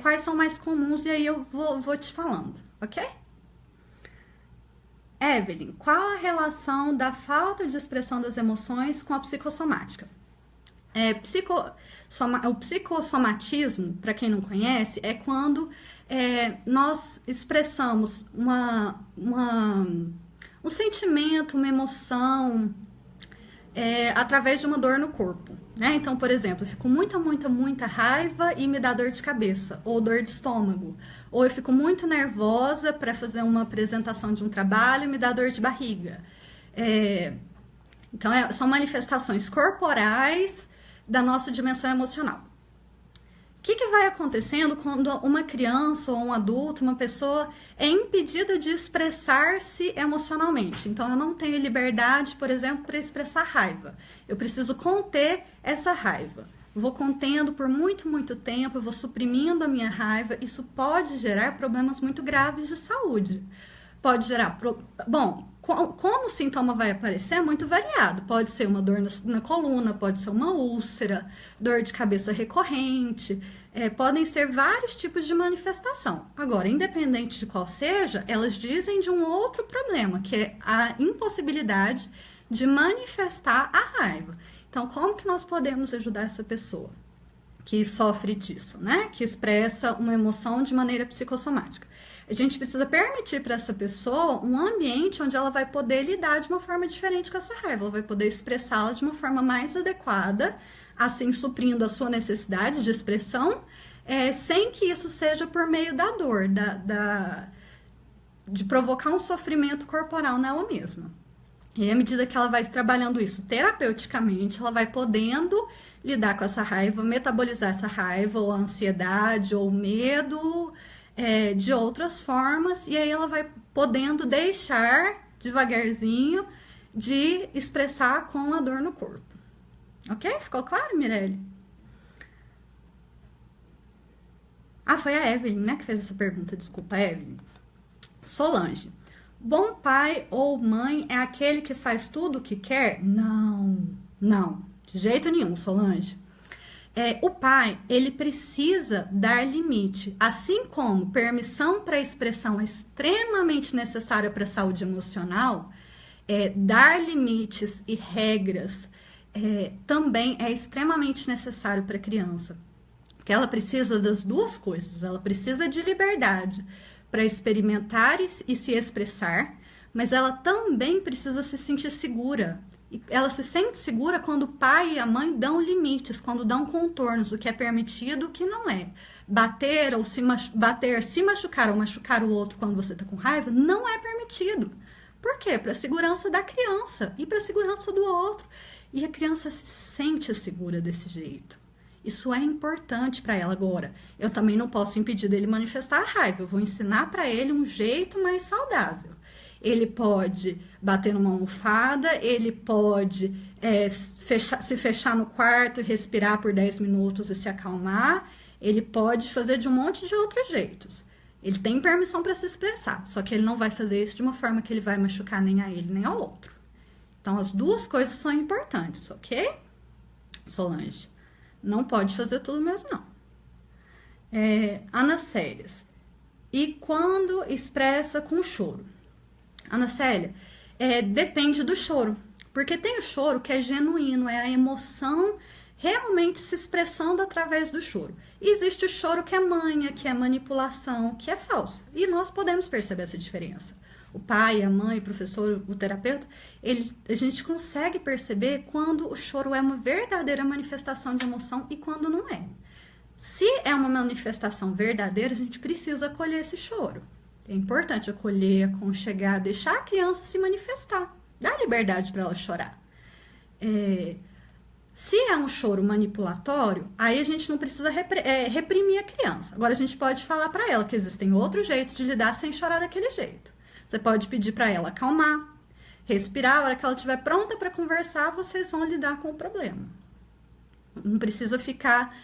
quais são mais comuns e aí eu vou te falando, ok? Evelyn, qual a relação da falta de expressão das emoções com a psicossomática? O psicossomatismo, para quem não conhece, é quando nós expressamos um sentimento, uma emoção através de uma dor no corpo, né? Então, por exemplo, eu fico muita raiva e me dá dor de cabeça, ou dor de estômago, ou eu fico muito nervosa para fazer uma apresentação de um trabalho e me dá dor de barriga. Então, são manifestações corporais da nossa dimensão emocional. que vai acontecendo quando uma criança ou um adulto, uma pessoa é impedida de expressar-se emocionalmente? Então, eu não tenho liberdade, por exemplo, para expressar raiva. Eu preciso conter essa raiva. Vou contendo por muito, muito tempo, eu vou suprimindo a minha raiva. Isso pode gerar problemas muito graves de saúde. Pode gerar... Bom, como o sintoma vai aparecer é muito variado. Pode ser uma dor na coluna, pode ser uma úlcera, dor de cabeça recorrente... podem ser vários tipos de manifestação. Agora, independente de qual seja, elas dizem de um outro problema, que é a impossibilidade de manifestar a raiva. Então, como que nós podemos ajudar essa pessoa que sofre disso, né? Que expressa uma emoção de maneira psicossomática? A gente precisa permitir para essa pessoa um ambiente onde ela vai poder lidar de uma forma diferente com essa raiva. Ela vai poder expressá-la de uma forma mais adequada, assim suprindo a sua necessidade de expressão, sem que isso seja por meio da dor, de provocar um sofrimento corporal nela mesma. E à medida que ela vai trabalhando isso terapeuticamente, ela vai podendo lidar com essa raiva, metabolizar essa raiva, ou a ansiedade, ou o medo, de outras formas, e aí ela vai podendo deixar devagarzinho de expressar com a dor no corpo. Ok? Ficou claro, Mirelle? Foi a Evelyn, né, que fez essa pergunta. Desculpa, Evelyn. Solange. Bom pai ou mãe é aquele que faz tudo o que quer? Não, de jeito nenhum, Solange. O pai, ele precisa dar limite. Assim como permissão para expressão é extremamente necessária para a saúde emocional, dar limites e regras também é extremamente necessário para a criança. Porque ela precisa das duas coisas. Ela precisa de liberdade para experimentar e se expressar, mas ela também precisa se sentir segura. E ela se sente segura quando o pai e a mãe dão limites, quando dão contornos, o que é permitido, o que não é. Bater, se machucar ou machucar o outro quando você está com raiva, não é permitido. Por quê? Para a segurança da criança e para a segurança do outro. E a criança se sente segura desse jeito. Isso é importante para ela. Agora, eu também não posso impedir dele manifestar a raiva. Eu vou ensinar para ele um jeito mais saudável. Ele pode bater numa almofada, ele pode se fechar no quarto e respirar por 10 minutos e se acalmar. Ele pode fazer de um monte de outros jeitos. Ele tem permissão para se expressar, só que ele não vai fazer isso de uma forma que ele vai machucar nem a ele nem ao outro. Então, as duas coisas são importantes, ok? Solange, não pode fazer tudo mesmo, não. Ana Célia, e quando expressa com choro? Ana Célia, depende do choro, porque tem o choro que é genuíno, é a emoção realmente se expressando através do choro. E existe o choro que é manha, que é manipulação, que é falso. E nós podemos perceber essa diferença. O pai, a mãe, o professor, o terapeuta, a gente consegue perceber quando o choro é uma verdadeira manifestação de emoção e quando não é. Se é uma manifestação verdadeira, a gente precisa acolher esse choro. É importante acolher, aconchegar, deixar a criança se manifestar. Dá liberdade para ela chorar. Se é um choro manipulatório, aí a gente não precisa reprimir a criança. Agora a gente pode falar para ela que existem outros jeitos de lidar sem chorar daquele jeito. Você pode pedir para ela acalmar, respirar. A hora que ela estiver pronta para conversar, vocês vão lidar com o problema. Não precisa ficar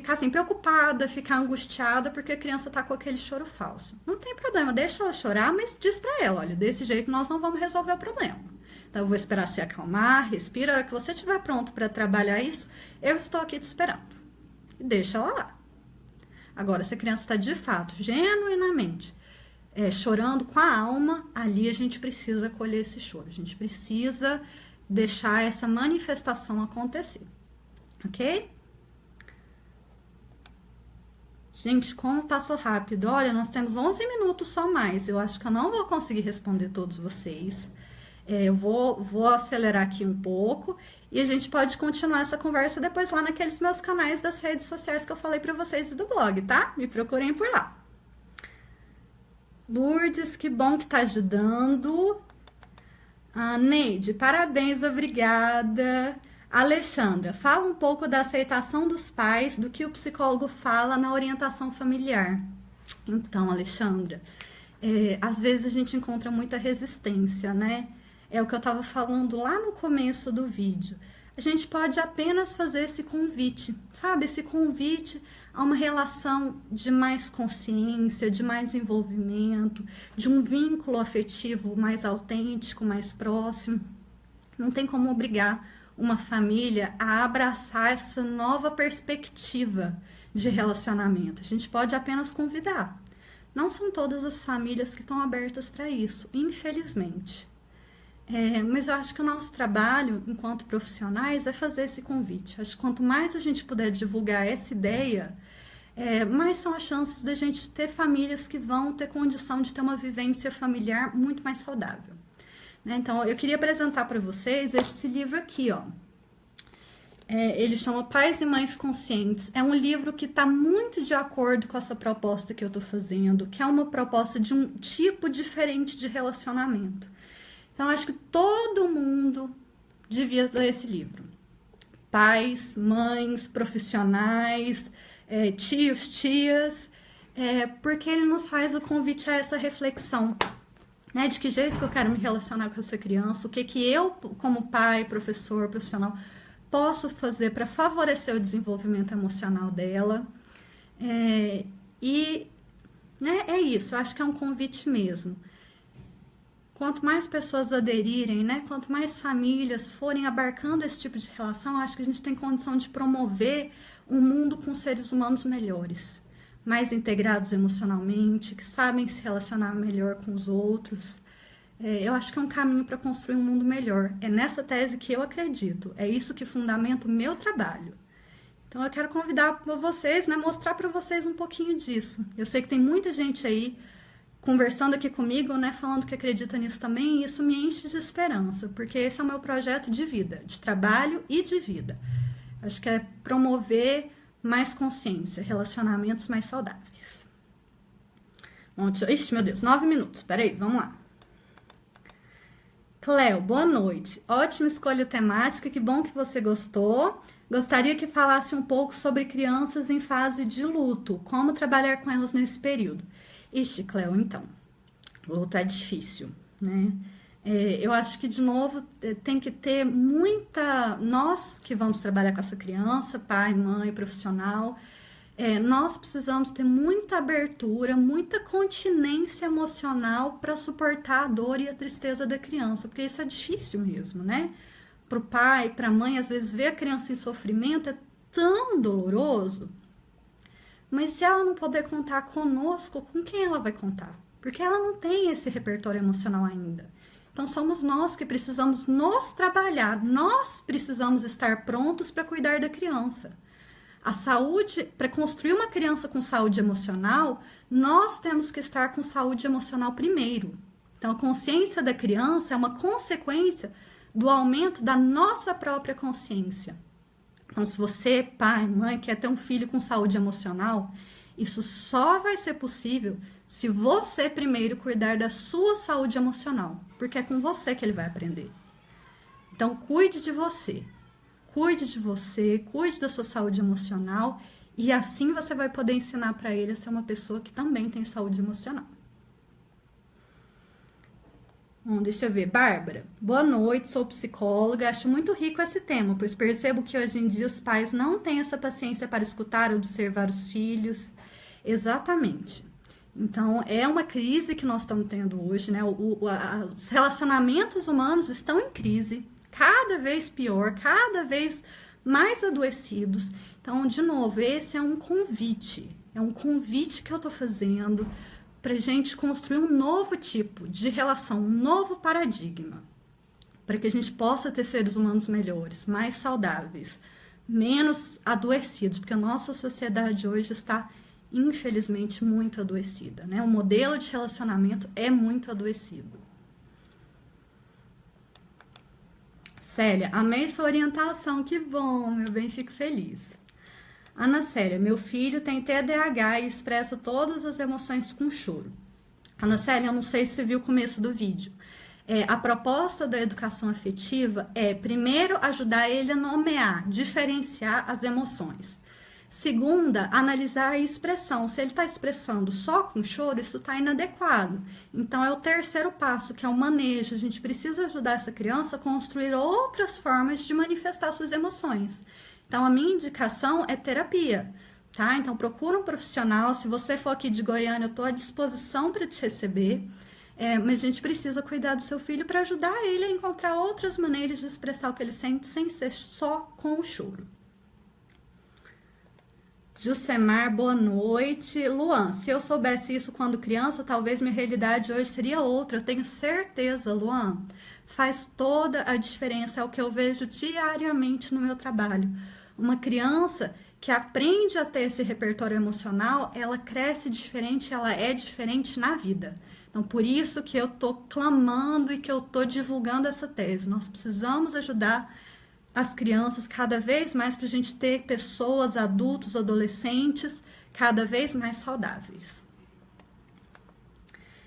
assim, preocupada, ficar angustiada porque a criança tá com aquele choro falso. Não tem problema, deixa ela chorar, mas diz pra ela, olha, desse jeito nós não vamos resolver o problema. Então eu vou esperar se acalmar, respira, a hora que você estiver pronto para trabalhar isso, eu estou aqui te esperando. E deixa ela lá. Agora, se a criança está de fato, genuinamente, chorando com a alma, ali a gente precisa acolher esse choro. A gente precisa deixar essa manifestação acontecer. Ok? Gente, como passou rápido. Olha, nós temos 11 minutos só mais. Eu acho que eu não vou conseguir responder todos vocês. Eu vou acelerar aqui um pouco. E a gente pode continuar essa conversa depois lá naqueles meus canais das redes sociais que eu falei pra vocês e do blog, tá? Me procurem por lá. Lourdes, que bom que tá ajudando. Neide, parabéns, obrigada. Alexandra, fala um pouco da aceitação dos pais, do que o psicólogo fala na orientação familiar. Então, Alexandra, às vezes a gente encontra muita resistência, né? É o que eu estava falando lá no começo do vídeo. A gente pode apenas fazer esse convite, sabe? Esse convite a uma relação de mais consciência, de mais envolvimento, de um vínculo afetivo mais autêntico, mais próximo. Não tem como obrigar uma família a abraçar essa nova perspectiva de relacionamento. A gente pode apenas convidar. Não são todas as famílias que estão abertas para isso, infelizmente. Mas eu acho que o nosso trabalho, enquanto profissionais, é fazer esse convite. Acho que quanto mais a gente puder divulgar essa ideia, mais são as chances da gente ter famílias que vão ter condição de ter uma vivência familiar muito mais saudável. Né? Então, eu queria apresentar para vocês esse livro aqui, ó. Ele chama Pais e Mães Conscientes. É um livro que está muito de acordo com essa proposta que eu estou fazendo, que é uma proposta de um tipo diferente de relacionamento. Então, acho que todo mundo devia ler esse livro. Pais, mães, profissionais, tios, tias, porque ele nos faz o convite a essa reflexão, né? De que jeito que eu quero me relacionar com essa criança, o que eu, como pai, professor, profissional, posso fazer para favorecer o desenvolvimento emocional dela. Né, é isso, eu acho que é um convite mesmo. Quanto mais pessoas aderirem, né, quanto mais famílias forem abarcando esse tipo de relação, acho que a gente tem condição de promover um mundo com seres humanos melhores, mais integrados emocionalmente, que sabem se relacionar melhor com os outros. Eu acho que é um caminho para construir um mundo melhor. É nessa tese que eu acredito. É isso que fundamenta o meu trabalho. Então eu quero convidar vocês, né, mostrar para vocês um pouquinho disso. Eu sei que tem muita gente aí conversando aqui comigo, né, falando que acredita nisso também, e isso me enche de esperança, porque esse é o meu projeto de vida, de trabalho e de vida. Acho que é promover mais consciência, relacionamentos mais saudáveis. Bom, ixi, meu Deus, 9 minutos, peraí, vamos lá. Cleo, boa noite. Ótima escolha temática, que bom que você gostou. Gostaria que falasse um pouco sobre crianças em fase de luto, como trabalhar com elas nesse período. Ixi, Cleo, então, luto é difícil, né? Eu acho que, de novo, tem que ter muita... Nós que vamos trabalhar com essa criança, pai, mãe, profissional, nós precisamos ter muita abertura, muita continência emocional para suportar a dor e a tristeza da criança, porque isso é difícil mesmo, né? Para o pai, para a mãe, às vezes, ver a criança em sofrimento é tão doloroso. Mas se ela não poder contar conosco, com quem ela vai contar? Porque ela não tem esse repertório emocional ainda. Então, somos nós que precisamos nos trabalhar, nós precisamos estar prontos para cuidar da criança. A saúde, para construir uma criança com saúde emocional, nós temos que estar com saúde emocional primeiro. Então, a consciência da criança é uma consequência do aumento da nossa própria consciência. Então, se você, pai, mãe, quer ter um filho com saúde emocional, isso só vai ser possível se você primeiro cuidar da sua saúde emocional, porque é com você que ele vai aprender. Então, cuide de você, cuide da sua saúde emocional, e assim você vai poder ensinar para ele a ser uma pessoa que também tem saúde emocional. Bom, deixa eu ver. Bárbara, boa noite, sou psicóloga, acho muito rico esse tema, pois percebo que hoje em dia os pais não têm essa paciência para escutar e observar os filhos. Exatamente. Então, é uma crise que nós estamos tendo hoje, né? Os relacionamentos humanos estão em crise, cada vez pior, cada vez mais adoecidos. Então, de novo, esse é um convite que eu estou fazendo para a gente construir um novo tipo de relação, um novo paradigma, para que a gente possa ter seres humanos melhores, mais saudáveis, menos adoecidos, porque a nossa sociedade hoje está, infelizmente, muito adoecida, né? O modelo de relacionamento é muito adoecido. Célia, amei sua orientação, que bom, meu bem, fico feliz. Ana Célia, meu filho tem TDAH e expressa todas as emoções com choro. Ana Célia, eu não sei se você viu o começo do vídeo. A proposta da educação afetiva é, primeiro, ajudar ele a nomear, diferenciar as emoções. Segunda, analisar a expressão. Se ele está expressando só com choro, isso está inadequado. Então, é o terceiro passo, que é o manejo. A gente precisa ajudar essa criança a construir outras formas de manifestar suas emoções. Então, a minha indicação é terapia, tá? Então, procura um profissional. Se você for aqui de Goiânia, eu estou à disposição para te receber. Mas a gente precisa cuidar do seu filho para ajudar ele a encontrar outras maneiras de expressar o que ele sente sem ser só com o choro. Jusemar, boa noite. Luan, se eu soubesse isso quando criança, talvez minha realidade hoje seria outra. Eu tenho certeza, Luan. Faz toda a diferença, é o que eu vejo diariamente no meu trabalho. Uma criança que aprende a ter esse repertório emocional, ela cresce diferente, ela é diferente na vida. Então, por isso que eu tô clamando e que eu tô divulgando essa tese. Nós precisamos ajudar as crianças cada vez mais para a gente ter pessoas, adultos, adolescentes cada vez mais saudáveis.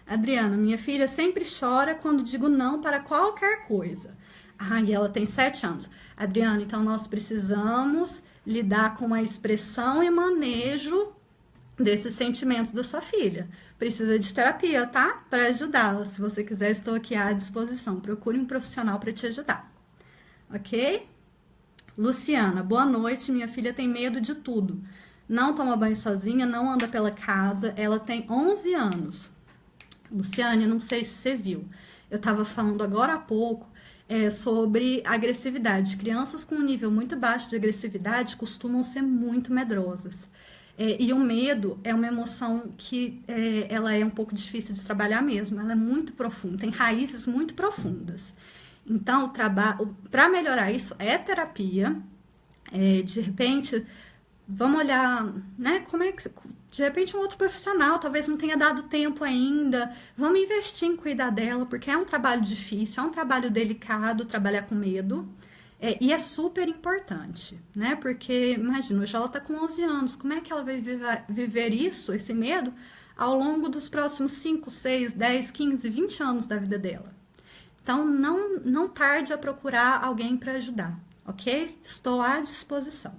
Adriana, minha filha sempre chora quando digo não para qualquer coisa. E ela tem 7 anos. Adriana, então nós precisamos lidar com a expressão e manejo desses sentimentos da sua filha. Precisa de terapia, tá? Para ajudá-la. Se você quiser, estou aqui à disposição. Procure um profissional para te ajudar. Ok? Luciana, boa noite. Minha filha tem medo de tudo. Não toma banho sozinha, não anda pela casa. Ela tem 11 anos. Luciana, não sei se você viu. Eu estava falando agora há pouco sobre agressividade. Crianças com um nível muito baixo de agressividade costumam ser muito medrosas. E o medo é uma emoção que ela é um pouco difícil de trabalhar mesmo. Ela é muito profunda, tem raízes muito profundas. Então, para melhorar isso é terapia. De repente, vamos olhar, né? Como é que de repente um outro profissional talvez não tenha dado tempo ainda. Vamos investir em cuidar dela, porque é um trabalho difícil, é um trabalho delicado trabalhar com medo. E é super importante, né? Porque, imagina, hoje ela tá com 11 anos, como é que ela vai viver isso, esse medo, ao longo dos próximos 5, 6, 10, 15, 20 anos da vida dela? Então, não tarde a procurar alguém para ajudar, ok? Estou à disposição.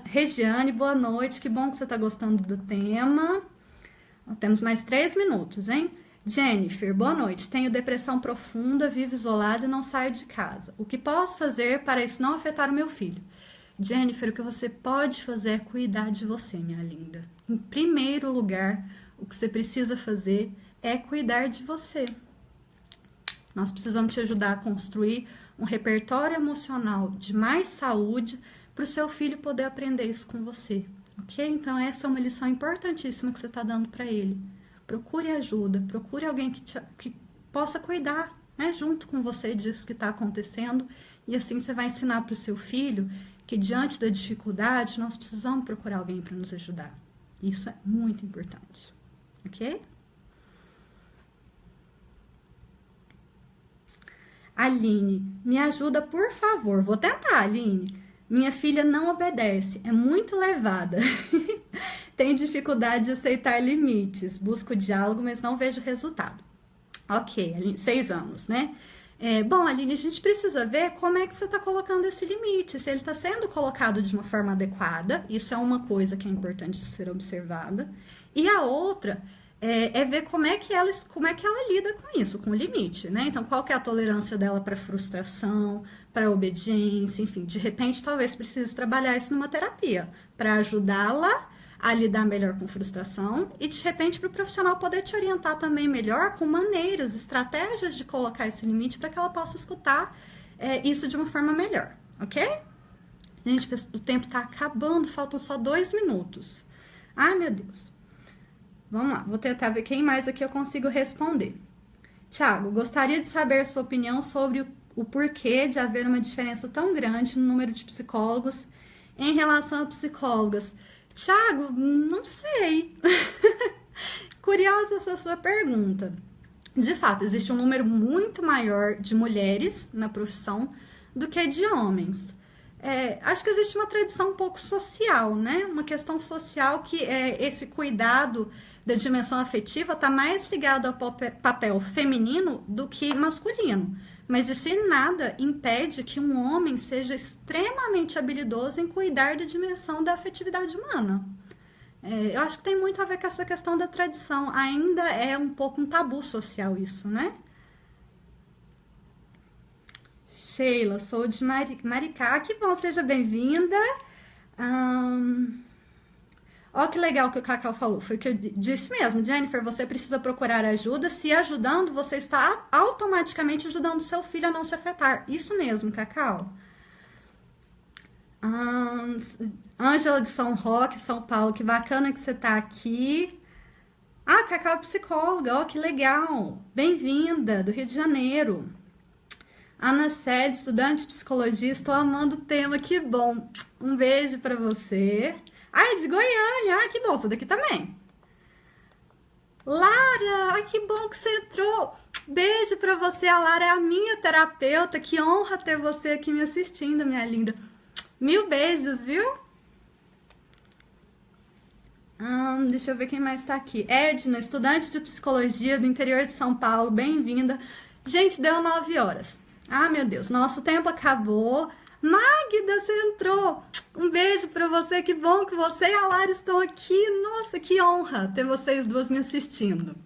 Regiane, boa noite, que bom que você está gostando do tema. Temos mais 3 minutos, hein? Jennifer, boa noite. Tenho depressão profunda, vivo isolada e não saio de casa. O que posso fazer para isso não afetar o meu filho? Jennifer, o que você pode fazer é cuidar de você, minha linda. Em primeiro lugar, o que você precisa fazer é cuidar de você. Nós precisamos te ajudar a construir um repertório emocional de mais saúde para o seu filho poder aprender isso com você, ok? Então, essa é uma lição importantíssima que você está dando para ele. Procure ajuda, procure alguém que possa cuidar, né, junto com você disso que está acontecendo, e assim você vai ensinar para o seu filho que diante da dificuldade nós precisamos procurar alguém para nos ajudar. Isso é muito importante, ok? Aline, me ajuda por favor. Vou tentar, Aline. Minha filha não obedece, é muito levada. Tem dificuldade de aceitar limites. Busco diálogo, mas não vejo resultado. Ok, Aline, 6 anos, né? Bom, Aline, a gente precisa ver como é que você está colocando esse limite. Se ele está sendo colocado de uma forma adequada, isso é uma coisa que é importante ser observada. E a outra ver como é que ela lida com isso, com o limite, né? Então, qual que é a tolerância dela para frustração, para obediência, enfim. De repente, talvez precise trabalhar isso numa terapia, para ajudá-la a lidar melhor com frustração e, de repente, para o profissional poder te orientar também melhor com maneiras, estratégias de colocar esse limite para que ela possa escutar isso de uma forma melhor, ok? Gente, o tempo está acabando, faltam só 2 minutos. Ai, meu Deus. Vamos lá, vou tentar ver quem mais aqui eu consigo responder. Tiago, gostaria de saber sua opinião sobre o porquê de haver uma diferença tão grande no número de psicólogos em relação a psicólogas. Tiago, não sei. Curiosa essa sua pergunta. De fato, existe um número muito maior de mulheres na profissão do que de homens. acho que existe uma tradição um pouco social, né? Uma questão social que esse cuidado da dimensão afetiva está mais ligado ao papel feminino do que masculino. Mas isso em nada impede que um homem seja extremamente habilidoso em cuidar da dimensão da afetividade humana. Eu acho que tem muito a ver com essa questão da tradição. Ainda é um pouco um tabu social isso, né? Sheila, sou de Maricá. Que bom, seja bem-vinda. Ó, que legal que o Cacau falou. Foi o que eu disse mesmo. Jennifer, você precisa procurar ajuda. Se ajudando, você está automaticamente ajudando seu filho a não se afetar. Isso mesmo, Cacau. Ângela de São Roque, São Paulo. Que bacana que você está aqui. Ah, Cacau é psicóloga. Ó, que legal. Bem-vinda, do Rio de Janeiro. Ana Célia, estudante de psicologia. Estou amando o tema. Que bom. Um beijo para você. Ai, de Goiânia. Ai, que bom, sou daqui também. Lara, ai, que bom que você entrou. Beijo pra você. A Lara é a minha terapeuta. Que honra ter você aqui me assistindo, minha linda. 1000 beijos, viu? Deixa eu ver quem mais tá aqui. Edna, estudante de psicologia do interior de São Paulo. Bem-vinda. Gente, deu 9 horas. Ah, meu Deus, nosso tempo acabou. Magda, você entrou. Um beijo pra você, que bom que você e a Lara estão aqui. Nossa, que honra ter vocês duas me assistindo.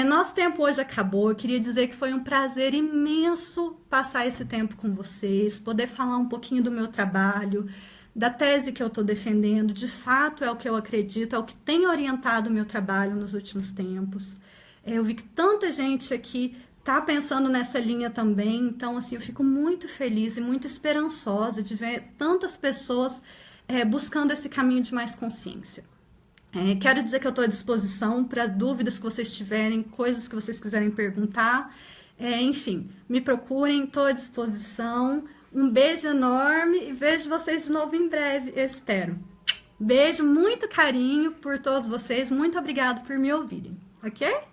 Nosso tempo hoje acabou. Eu queria dizer que foi um prazer imenso passar esse tempo com vocês, poder falar um pouquinho do meu trabalho, da tese que eu estou defendendo. De fato, é o que eu acredito, é o que tem orientado o meu trabalho nos últimos tempos. Eu vi que tanta gente aqui tá pensando nessa linha também, então assim, eu fico muito feliz e muito esperançosa de ver tantas pessoas buscando esse caminho de mais consciência. Quero dizer que eu estou à disposição para dúvidas que vocês tiverem, coisas que vocês quiserem perguntar, enfim, me procurem, estou à disposição. Um beijo enorme e vejo vocês de novo em breve, eu espero. Beijo, muito carinho por todos vocês, muito obrigado por me ouvirem, ok?